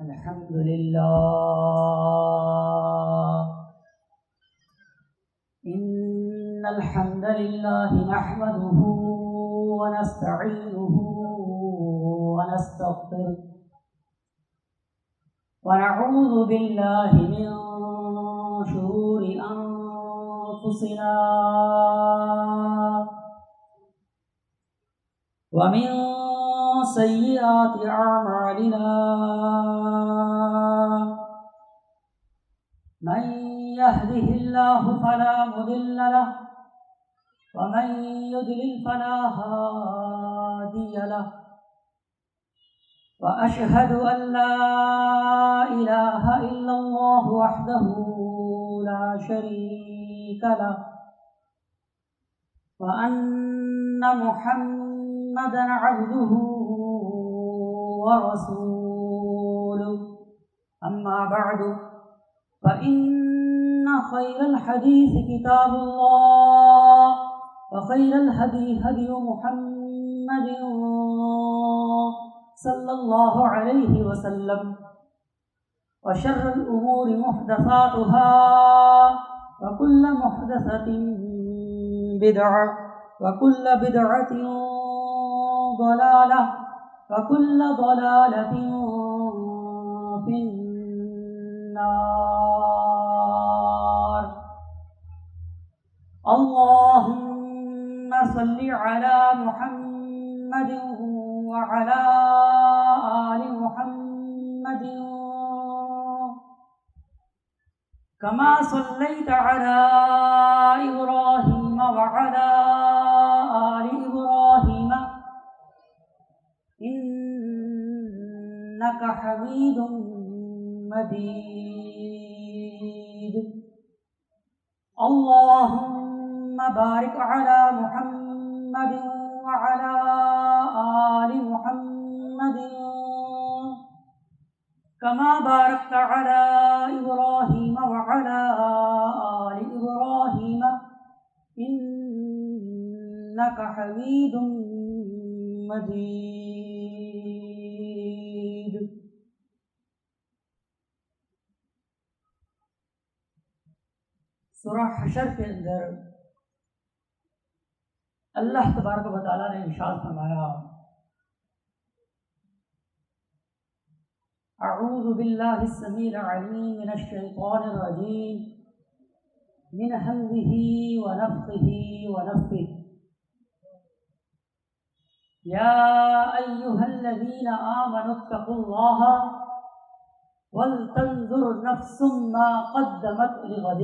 الحمد لله إن الحمد لله نحمده ونستعينه ونستغفره ونعوذ بالله من شرور أنفسنا ومن سيئات أعمالنا من يهده الله فلا مضل له ومن يضلل فلا هادي له وأشهد أن لا إله إلا الله وحده لا شريك له وأن محمدًا عبده ورسوله أما بعد فإن خير الحديث كتاب الله وخير الهدي هدي محمد صلى الله عليه وسلم وشر الأمور محدثاتها وكل محدثة بدعة وكل بدعة ضلالة وكل ضلالة في النار اللهم صل على محمد وعلى آل محمد كما صليت على إبراهيم وعلى آل إبراهيم إنك حميد مجيد اللهم بارك على محمد وعلى آل محمد كما باركت على إبراهيم وعلى آل إبراهيم إنك حميد مجيد سورہ حشر کے اندر اللہ تبارک و تعالیٰ نے ارشاد فرمایا اعوذ باللہ السمیع العلیم من الشیطان الرجیم من حمزہ ونفخہ ونفثہ یا ایہا الذین آمنوا اتقوا اللہ ولتنظر نفس ما قدمت لغد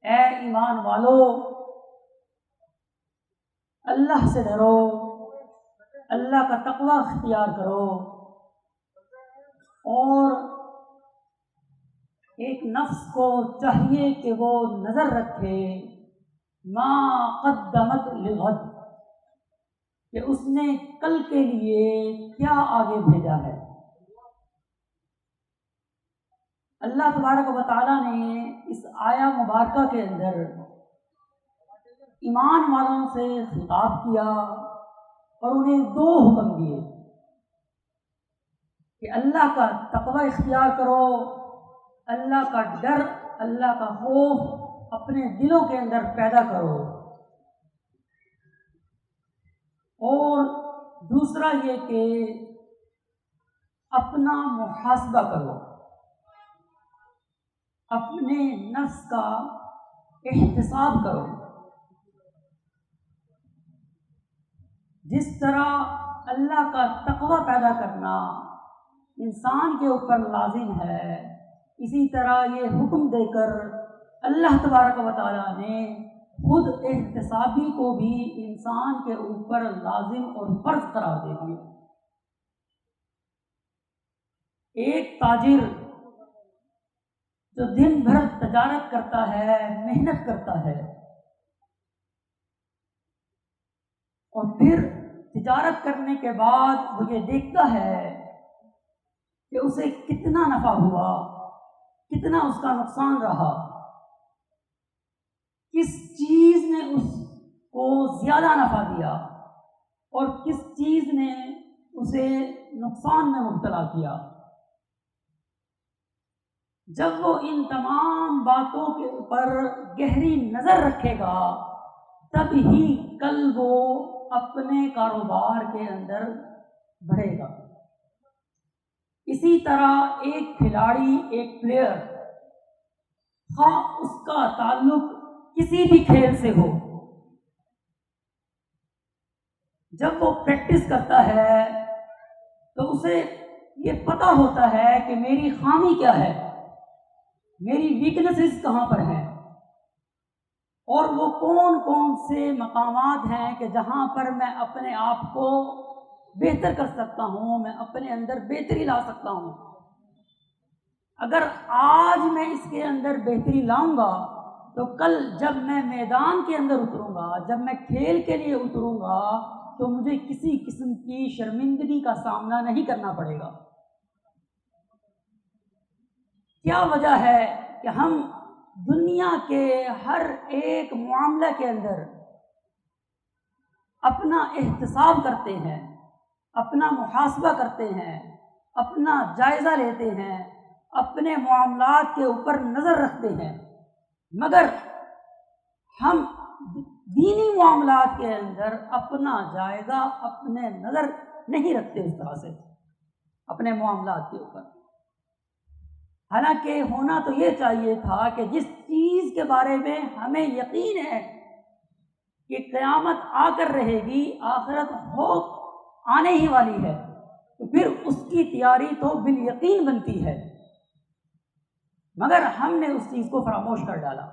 اے ایمان والو اللہ سے ڈرو اللہ کا تقوی اختیار کرو اور ایک نفس کو چاہیے کہ وہ نظر رکھے ما قدمت لغد کہ اس نے کل کے لیے کیا آگے بھیجا ہے۔ اللہ تبارک و تعالیٰ نے اس آیہ مبارکہ کے اندر ایمان والوں سے خطاب کیا اور انہیں دو حکم دیے کہ اللہ کا تقوی اختیار کرو، اللہ کا ڈر، اللہ کا خوف اپنے دلوں کے اندر پیدا کرو، اور دوسرا یہ کہ اپنا محاسبہ کرو، اپنے نفس کا احتساب کرو۔ جس طرح اللہ کا تقوی پیدا کرنا انسان کے اوپر لازم ہے، اسی طرح یہ حکم دے کر اللہ تبارک و تعالیٰ نے خود احتسابی کو بھی انسان کے اوپر لازم اور فرض قرار دے دیا۔ ایک تاجر جو دن بھر تجارت کرتا ہے، محنت کرتا ہے، اور پھر تجارت کرنے کے بعد وہ یہ دیکھتا ہے کہ اسے کتنا نفع ہوا، کتنا اس کا نقصان رہا، کس چیز نے اس کو زیادہ نفع دیا اور کس چیز نے اسے نقصان میں مبتلا کیا۔ جب وہ ان تمام باتوں کے اوپر گہری نظر رکھے گا تب ہی کل وہ اپنے کاروبار کے اندر بڑھے گا۔ اسی طرح ایک کھلاڑی، ایک پلیئر، خواہ اس کا تعلق کسی بھی کھیل سے ہو، جب وہ پریکٹس کرتا ہے تو اسے یہ پتہ ہوتا ہے کہ میری خامی کیا ہے، میری ویکنسز کہاں پر ہیں، اور وہ کون کون سے مقامات ہیں کہ جہاں پر میں اپنے آپ کو بہتر کر سکتا ہوں، میں اپنے اندر بہتری لا سکتا ہوں۔ اگر آج میں اس کے اندر بہتری لاؤں گا تو کل جب میں میدان کے اندر اتروں گا، جب میں کھیل کے لیے اتروں گا تو مجھے کسی قسم کی شرمندگی کا سامنا نہیں کرنا پڑے گا۔ کیا وجہ ہے کہ ہم دنیا کے ہر ایک معاملے کے اندر اپنا احتساب کرتے ہیں، اپنا محاسبہ کرتے ہیں، اپنا جائزہ لیتے ہیں، اپنے معاملات کے اوپر نظر رکھتے ہیں، مگر ہم دینی معاملات کے اندر اپنا جائزہ، اپنے نظر نہیں رکھتے اس طرح سے اپنے معاملات کے اوپر۔ حالانکہ ہونا تو یہ چاہیے تھا کہ جس چیز کے بارے میں ہمیں یقین ہے کہ قیامت آ کر رہے گی، آخرت ہو آنے ہی والی ہے، تو پھر اس کی تیاری تو بالیقین بنتی ہے، مگر ہم نے اس چیز کو فراموش کر ڈالا۔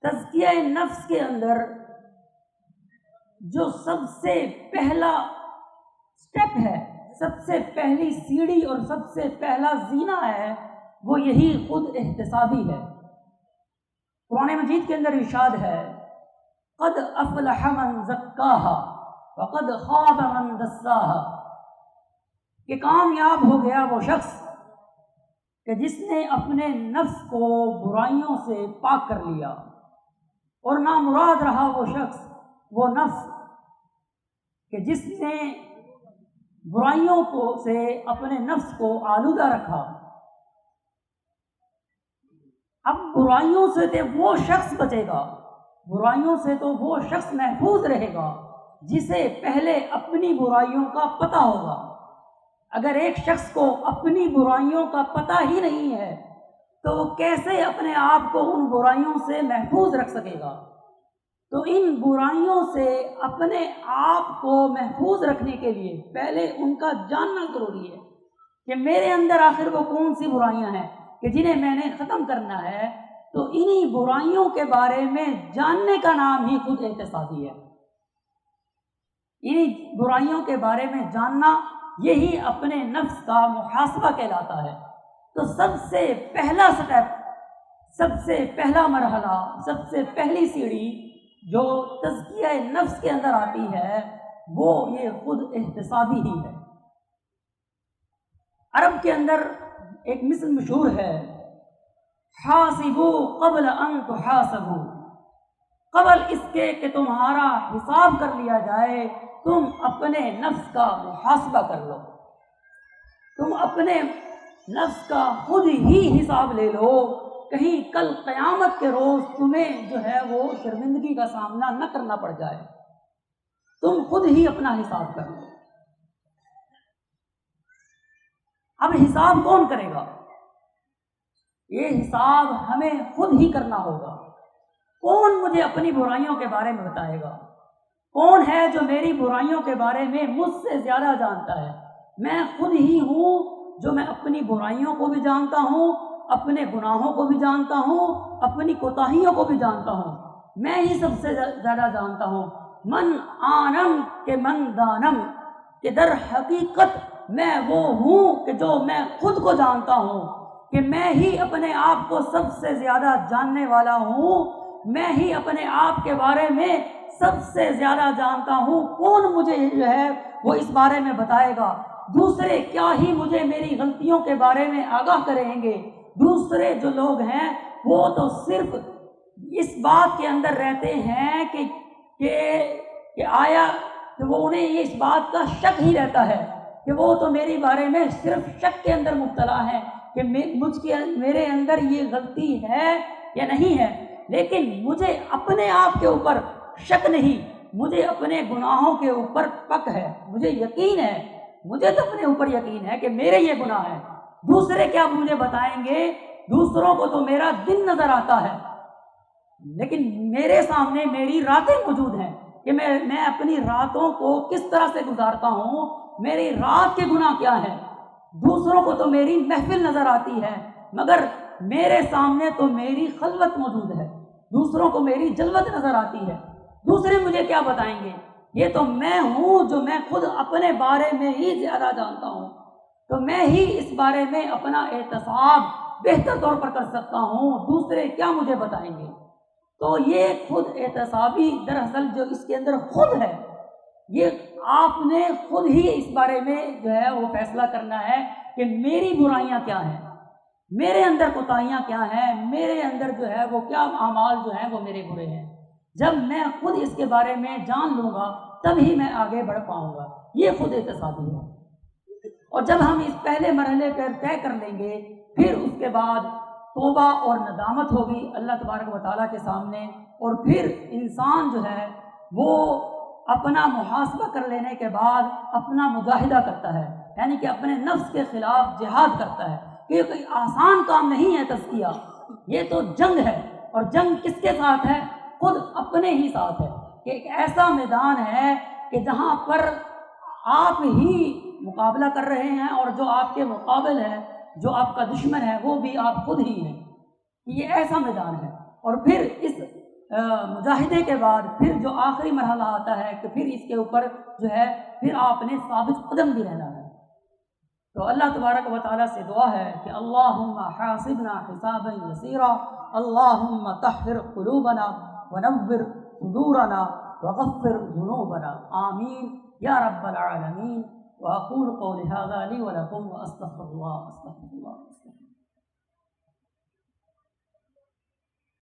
تزکیہ نفس کے اندر جو سب سے پہلا سٹیپ ہے، سب سے پہلی سیڑھی اور سب سے پہلا زینہ ہے، وہ یہی خود احتسابی ہے۔ قرآن مجید کے اندر ارشاد ہے، قد افلح من زکاها وقد خاب من دساها، کہ کامیاب ہو گیا وہ شخص کہ جس نے اپنے نفس کو برائیوں سے پاک کر لیا، اور نامراد رہا وہ شخص، وہ نفس کہ جس نے برائیوں سے اپنے نفس کو آلودہ رکھا۔ اب برائیوں سے تو وہ شخص بچے گا، برائیوں سے تو وہ شخص محفوظ رہے گا جسے پہلے اپنی برائیوں کا پتہ ہوگا۔ اگر ایک شخص کو اپنی برائیوں کا پتہ ہی نہیں ہے تو وہ کیسے اپنے آپ کو ان برائیوں سے محفوظ رکھ سکے گا؟ تو ان برائیوں سے اپنے آپ کو محفوظ رکھنے کے لیے پہلے ان کا جاننا ضروری ہے کہ میرے اندر آخر وہ کون سی برائیاں ہیں کہ جنہیں میں نے ختم کرنا ہے۔ تو انہی برائیوں کے بارے میں جاننے کا نام ہی خود احتسابی ہے۔ انہی برائیوں کے بارے میں جاننا یہی اپنے نفس کا محاسبہ کہلاتا ہے۔ تو سب سے پہلا سٹیپ، سب سے پہلا مرحلہ، سب سے پہلی سیڑھی جو تزکیہ نفس کے اندر آتی ہے وہ یہ خود احتسابی ہی ہے۔ عرب کے اندر ایک مثل مشہور ہے، حاسبوا قبل ان تحاسبوا، قبل اس کے کہ تمہارا حساب کر لیا جائے تم اپنے نفس کا محاسبہ کر لو، تم اپنے نفس کا خود ہی حساب لے لو، کہیں کل قیامت کے روز تمہیں جو ہے وہ شرمندگی کا سامنا نہ کرنا پڑ جائے، تم خود ہی اپنا حساب کر لو۔ اب حساب کون کرے گا؟ یہ حساب ہمیں خود ہی کرنا ہوگا۔ کون مجھے اپنی برائیوں کے بارے میں بتائے گا؟ کون ہے جو میری برائیوں کے بارے میں مجھ سے زیادہ جانتا ہے؟ میں خود ہی ہوں جو میں اپنی برائیوں کو بھی جانتا ہوں، اپنے گناہوں کو بھی جانتا ہوں، اپنی کوتاہیوں کو بھی جانتا ہوں، میں ہی سب سے زیادہ جانتا ہوں۔ من آنم کہ من دانم، کہ در حقیقت میں وہ ہوں کہ جو میں خود کو جانتا ہوں، کہ میں ہی اپنے آپ کو سب سے زیادہ جاننے والا ہوں، میں ہی اپنے آپ کے بارے میں سب سے زیادہ جانتا ہوں۔ کون مجھے جو ہے وہ اس بارے میں بتائے گا؟ دوسرے کیا ہی مجھے میری غلطیوں کے بارے میں آگاہ کریں گے؟ دوسرے جو لوگ ہیں وہ تو صرف اس بات کے اندر رہتے ہیں کہ آیا کہ وہ انہیں یہ اس بات کا شک ہی رہتا ہے کہ وہ تو میرے بارے میں صرف شک کے اندر مبتلا ہے کہ میرے اندر یہ غلطی ہے یا نہیں ہے، لیکن مجھے اپنے آپ کے اوپر شک نہیں، مجھے اپنے گناہوں کے اوپر پک ہے، مجھے یقین ہے، مجھے تو اپنے اوپر یقین ہے کہ میرے یہ گناہ ہے۔ دوسرے کیا مجھے بتائیں گے؟ دوسروں کو تو میرا دن نظر آتا ہے، لیکن میرے سامنے میری راتیں موجود ہیں کہ میں اپنی راتوں کو کس طرح سے گزارتا ہوں، میری رات کے گناہ کیا ہے۔ دوسروں کو تو میری محفل نظر آتی ہے، مگر میرے سامنے تو میری خلوت موجود ہے، دوسروں کو میری جلوت نظر آتی ہے۔ دوسرے مجھے کیا بتائیں گے؟ یہ تو میں ہوں جو میں خود اپنے بارے میں ہی زیادہ جانتا ہوں، تو میں ہی اس بارے میں اپنا احتساب بہتر طور پر کر سکتا ہوں، دوسرے کیا مجھے بتائیں گے؟ تو یہ خود احتسابی دراصل جو اس کے اندر خود ہے، یہ آپ نے خود ہی اس بارے میں جو ہے وہ فیصلہ کرنا ہے کہ میری برائیاں کیا ہیں، میرے اندر کوتاہیاں کیا ہیں، میرے اندر جو ہے وہ کیا اعمال جو ہیں وہ میرے برے ہیں۔ جب میں خود اس کے بارے میں جان لوں گا تبھی میں آگے بڑھ پاؤں گا، یہ خود احتسابی ہے۔ اور جب ہم اس پہلے مرحلے پر طے کر لیں گے، پھر اس کے بعد توبہ اور ندامت ہوگی اللہ تبارک و تعالیٰ کے سامنے، اور پھر انسان جو ہے وہ اپنا محاسبہ کر لینے کے بعد اپنا مجاہدہ کرتا ہے، یعنی کہ اپنے نفس کے خلاف جہاد کرتا ہے، کہ یہ کوئی آسان کام نہیں ہے تزکیہ، یہ تو جنگ ہے، اور جنگ کس کے ساتھ ہے؟ خود اپنے ہی ساتھ ہے، کہ ایک ایسا میدان ہے کہ جہاں پر آپ ہی مقابلہ کر رہے ہیں، اور جو آپ کے مقابل ہے، جو آپ کا دشمن ہے، وہ بھی آپ خود ہی ہیں۔ یہ ایسا میدان ہے۔ اور پھر اس مجاہدے کے بعد پھر جو آخری مرحلہ آتا ہے کہ پھر اس کے اوپر جو ہے پھر آپ نے ثابت قدم بھی رہنا ہے۔ تو اللہ تبارک و تعالیٰ سے دعا ہے کہ اللہم حاسبنا حسابا یسیرا، اللہم طہر قلوبنا ونور صدورنا وغفر ذنوبنا، آمین یا رب العالمین۔ وأقول قولي هذا لي ولكم وأستغفر الله